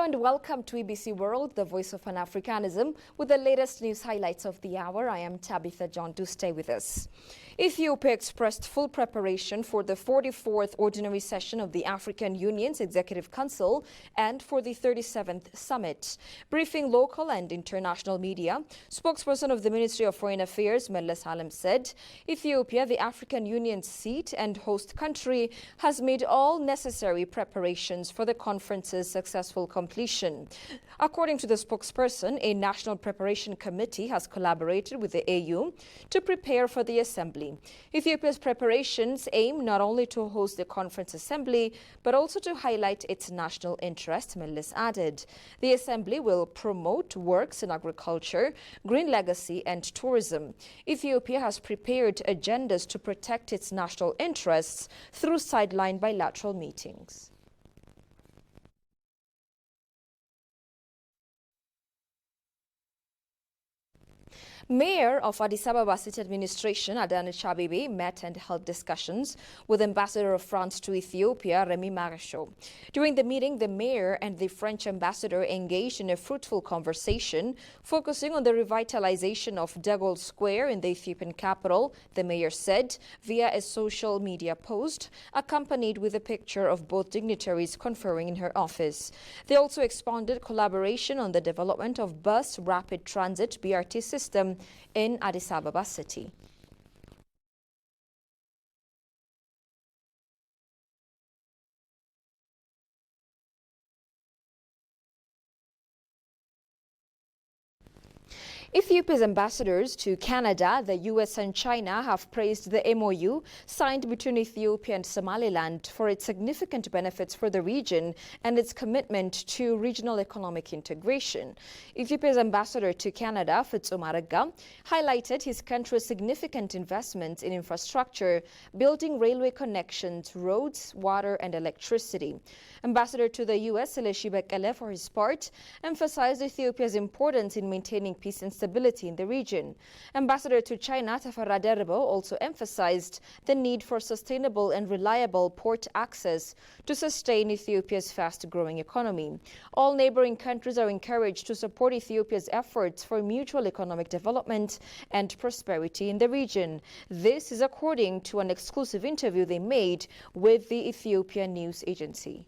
and welcome to EBC World, the voice of Pan-Africanism, with the latest news highlights of the hour. I am Tabitha John. Do stay with us. Ethiopia expressed full preparation for the 44th Ordinary Session of the African Union's Executive Council and for the 37th Summit. Briefing local and international media, spokesperson of the Ministry of Foreign Affairs, Meles Halem, said Ethiopia, the African Union's seat and host country, has made all necessary preparations for the conference's successful completion. According to the spokesperson, a national preparation committee has collaborated with the AU to prepare for the assembly. Ethiopia's preparations aim not only to host the conference assembly, but also to highlight its national interest, Meles added. The assembly will promote works in agriculture, green legacy and tourism. Ethiopia has prepared agendas to protect its national interests through sideline bilateral meetings. Mayor of Addis Ababa City Administration, Adanech Abeebe, met and held discussions with Ambassador of France to Ethiopia, Remy Maréchal. During the meeting, the mayor and the French ambassador engaged in a fruitful conversation, focusing on the revitalization of De Gaulle Square in the Ethiopian capital, the mayor said, via a social media post, accompanied with a picture of both dignitaries conferring in her office. They also expanded collaboration on the development of bus rapid transit BRT system in Addis Ababa City. Ethiopia's ambassadors to Canada, the US and China have praised the MOU signed between Ethiopia and Somaliland for its significant benefits for the region and its commitment to regional economic integration. Ethiopia's ambassador to Canada, Fitsum Arega, highlighted his country's significant investments in infrastructure, building railway connections, roads, water and electricity. Ambassador to the US, Seleshi Bekele, for his part, emphasized Ethiopia's importance in maintaining peace and stability in the region. Ambassador to China, Tafarra Derbo, also emphasized the need for sustainable and reliable port access to sustain Ethiopia's fast-growing economy. All neighboring countries are encouraged to support Ethiopia's efforts for mutual economic development and prosperity in the region. This is according to an exclusive interview they made with the Ethiopian news agency.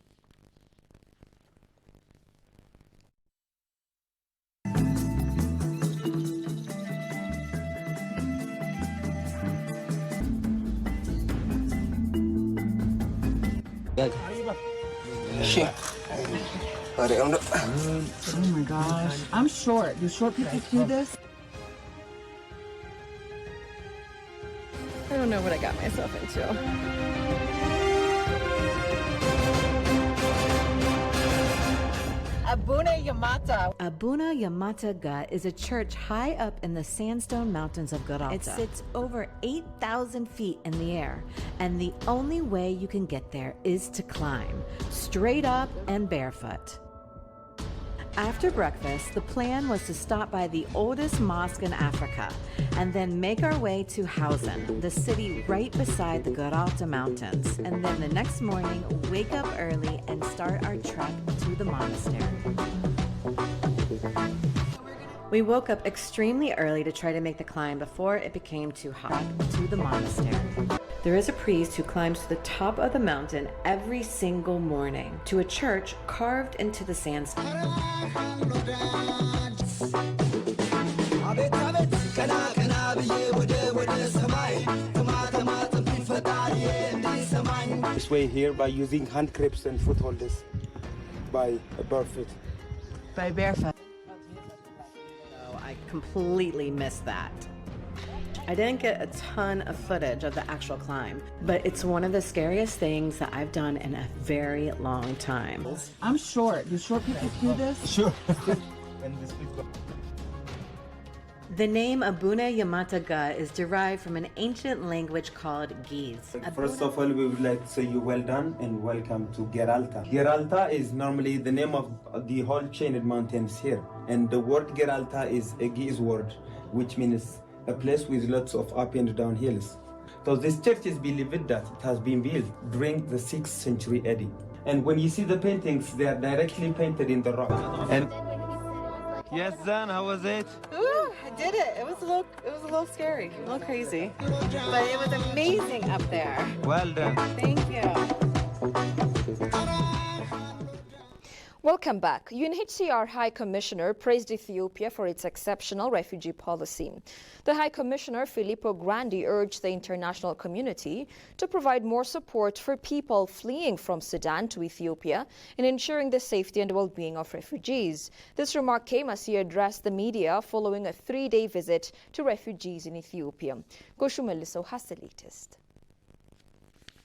Oh my gosh, I'm short. Do short people do this? I don't know what I got myself into. Abuna Yamata. Abuna Yamata Ga is a church high up in the sandstone mountains of Gibraltar. It sits over 8,000 feet in the air, and the only way you can get there is to climb, straight up and barefoot. After breakfast, the plan was to stop by the oldest mosque in Africa and then make our way to Hausen, the city right beside the Gibraltar Mountains, and then the next morning wake up early and start our trek to the monastery. We woke up extremely early to try to make the climb before it became too hot to the monastery. There is a priest who climbs to the top of the mountain every single morning to a church carved into the sandstone. This way here by using hand grips and foot holders by barefoot. By barefoot. I completely missed that. I didn't get a ton of footage of the actual climb, but it's one of the scariest things that I've done in a very long time. I'm short. Do short people do this? Sure. The name Abuna Yamata Ga is derived from an ancient language called Ge'ez. First of all, we would like to say you well done and welcome to Gibraltar. Gibraltar is normally the name of the whole chain of mountains here. And the word Gibraltar is a Ge'ez word, which means a place with lots of up and down hills. So this church is believed that it has been built during the 6th century AD. And when you see the paintings, they are directly painted in the rock. And yes, Zan, how was it? Ooh, I did it. It was a little scary, a little crazy, but it was amazing up there. Well done. Thank you. Welcome back. UNHCR High Commissioner praised Ethiopia for its exceptional refugee policy. The High Commissioner, Filippo Grandi, urged the international community to provide more support for people fleeing from Sudan to Ethiopia in ensuring the safety and well-being of refugees. This remark came as he addressed the media following a 3-day visit to refugees in Ethiopia. Goshu Melliso has the latest.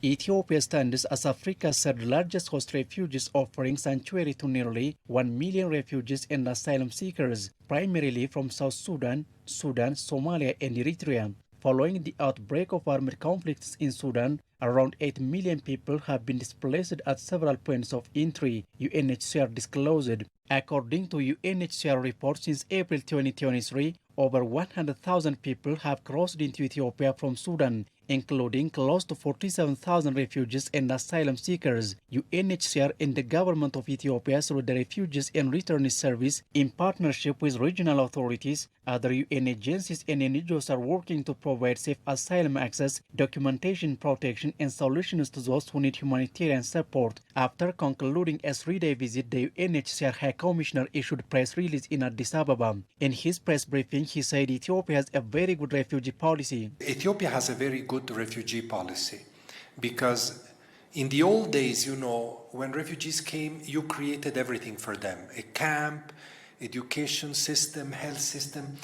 Ethiopia stands as Africa's third-largest host refugees, offering sanctuary to nearly 1 million refugees and asylum seekers, primarily from South Sudan, Somalia, and Eritrea. Following the outbreak of armed conflicts in Sudan, around 8 million people have been displaced at several points of entry, UNHCR disclosed. According to UNHCR reports, since April 2023, over 100,000 people have crossed into Ethiopia from Sudan, including close to 47,000 refugees and asylum seekers. UNHCR and the government of Ethiopia, through the Refugees and Returnees Service, in partnership with regional authorities, other UN agencies and NGOs, are working to provide safe asylum access, documentation, protection, and solutions to those who need humanitarian support. After concluding a 3-day visit, the UNHCR High Commissioner issued press release in Addis Ababa. In his press briefing, he said Ethiopia has a very good refugee policy. Ethiopia has a very good refugee policy because in the old days, you know, when refugees came, you created everything for them. A camp, education system, health system.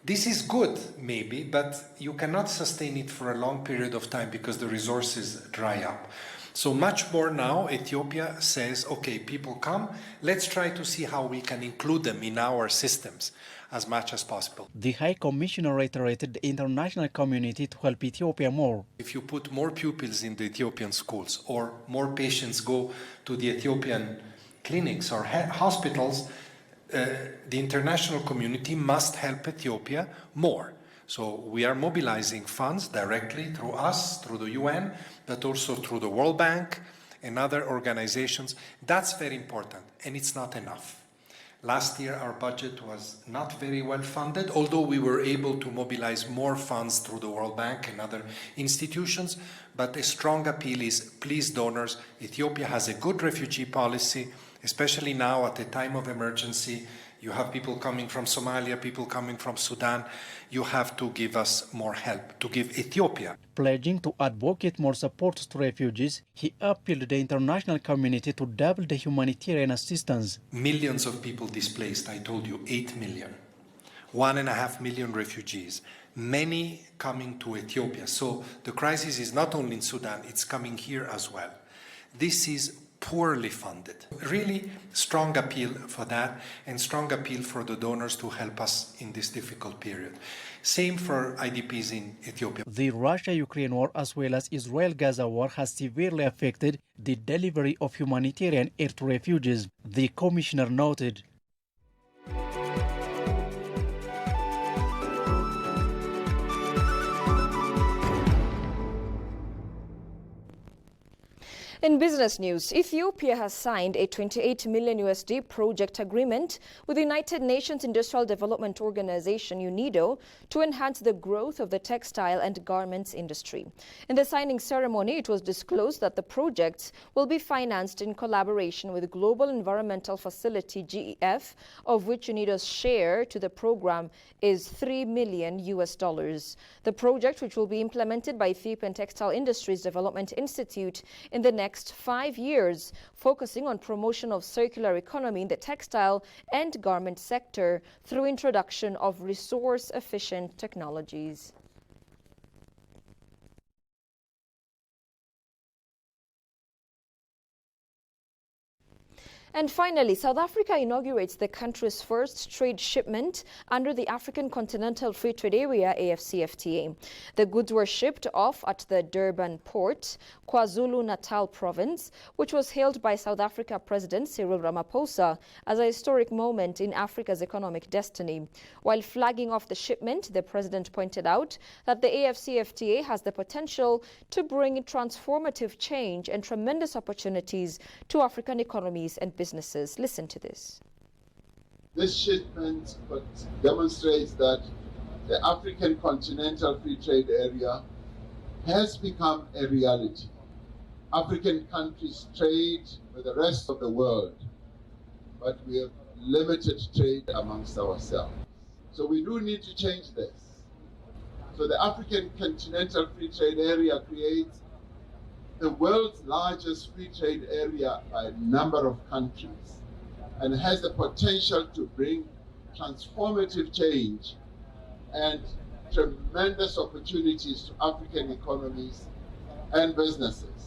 This is good, maybe, but you cannot sustain it for a long period of time because the resources dry up. So much more now, Ethiopia says, okay, people come, let's try to see how we can include them in our systems as much as possible. The High Commissioner reiterated the international community to help Ethiopia more. If you put more pupils in the Ethiopian schools or more patients go to the Ethiopian clinics or hospitals, the international community must help Ethiopia more. So we are mobilizing funds directly through us, through the UN, but also through the World Bank and other organizations. That's very important, and it's not enough. Last year, our budget was not very well funded, although we were able to mobilize more funds through the World Bank and other institutions. But a strong appeal is, please, donors, Ethiopia has a good refugee policy, especially now at a time of emergency. You have people coming from Somalia, people coming from Sudan. You have to give us more help, to give Ethiopia. Pledging to advocate more support to refugees, he appealed to the international community to double the humanitarian assistance. Millions of people displaced, I told you, 8 million. 1.5 million refugees, many coming to Ethiopia. So the crisis is not only in Sudan, it's coming here as well. This is poorly funded. Really strong appeal for that, and strong appeal for the donors to help us in this difficult period. Same for IDPs in Ethiopia. The Russia-Ukraine war as well as Israel-Gaza war has severely affected the delivery of humanitarian aid to refugees, the commissioner noted. In business news, Ethiopia has signed a $28 million project agreement with the United Nations Industrial Development Organization, UNIDO, to enhance the growth of the textile and garments industry. In the signing ceremony, it was disclosed that the projects will be financed in collaboration with Global Environmental Facility, GEF, of which UNIDO's share to the program is $3 million. The project, which will be implemented by Ethiopian Textile Industries Development Institute in the next 5 years, focusing on promotion of circular economy in the textile and garment sector through introduction of resource-efficient technologies. And finally, South Africa inaugurates the country's first trade shipment under the African Continental Free Trade Area AfCFTA. The goods were shipped off at the Durban port, KwaZulu-Natal province, which was hailed by South Africa President Cyril Ramaphosa as a historic moment in Africa's economic destiny. While flagging off the shipment, the president pointed out that the AfCFTA has the potential to bring transformative change and tremendous opportunities to African economies and businesses. Listen to this. This shipment demonstrates that the African Continental Free Trade Area has become a reality. African countries trade with the rest of the world, but we have limited trade amongst ourselves. So we do need to change this. So the African Continental Free Trade Area creates the world's largest free trade area by a number of countries and has the potential to bring transformative change and tremendous opportunities to African economies and businesses.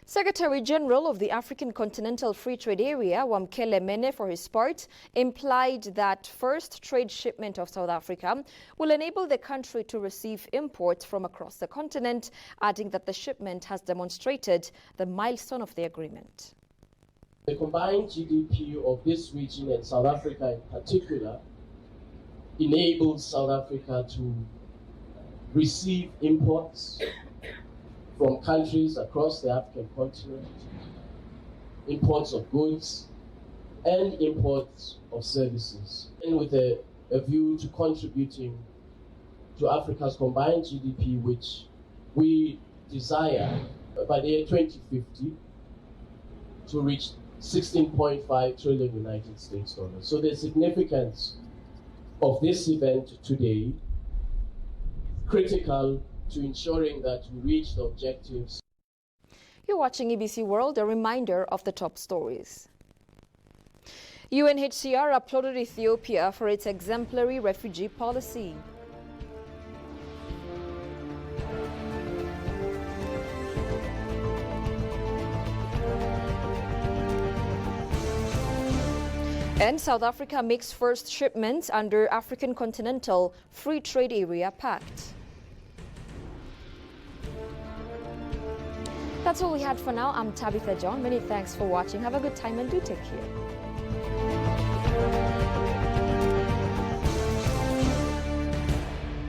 Secretary General of the African Continental Free Trade Area, Wamkele Mene, for his part, implied that first trade shipment of South Africa will enable the country to receive imports from across the continent, adding that the shipment has demonstrated the milestone of the agreement. The combined GDP of this region and South Africa in particular enables South Africa to receive imports from countries across the African continent, imports of goods and imports of services, and with a view to contributing to Africa's combined GDP, which we desire by the year 2050 to reach 16.5 trillion United States dollars. So the significance of this event today is critical to ensuring that we reach the objectives. You're watching EBC World, a reminder of the top stories. UNHCR applauded Ethiopia for its exemplary refugee policy. And South Africa makes first shipments under African Continental Free Trade Area Pact. That's all we had for now. I'm Tabitha John. Many thanks for watching. Have a good time and do take care.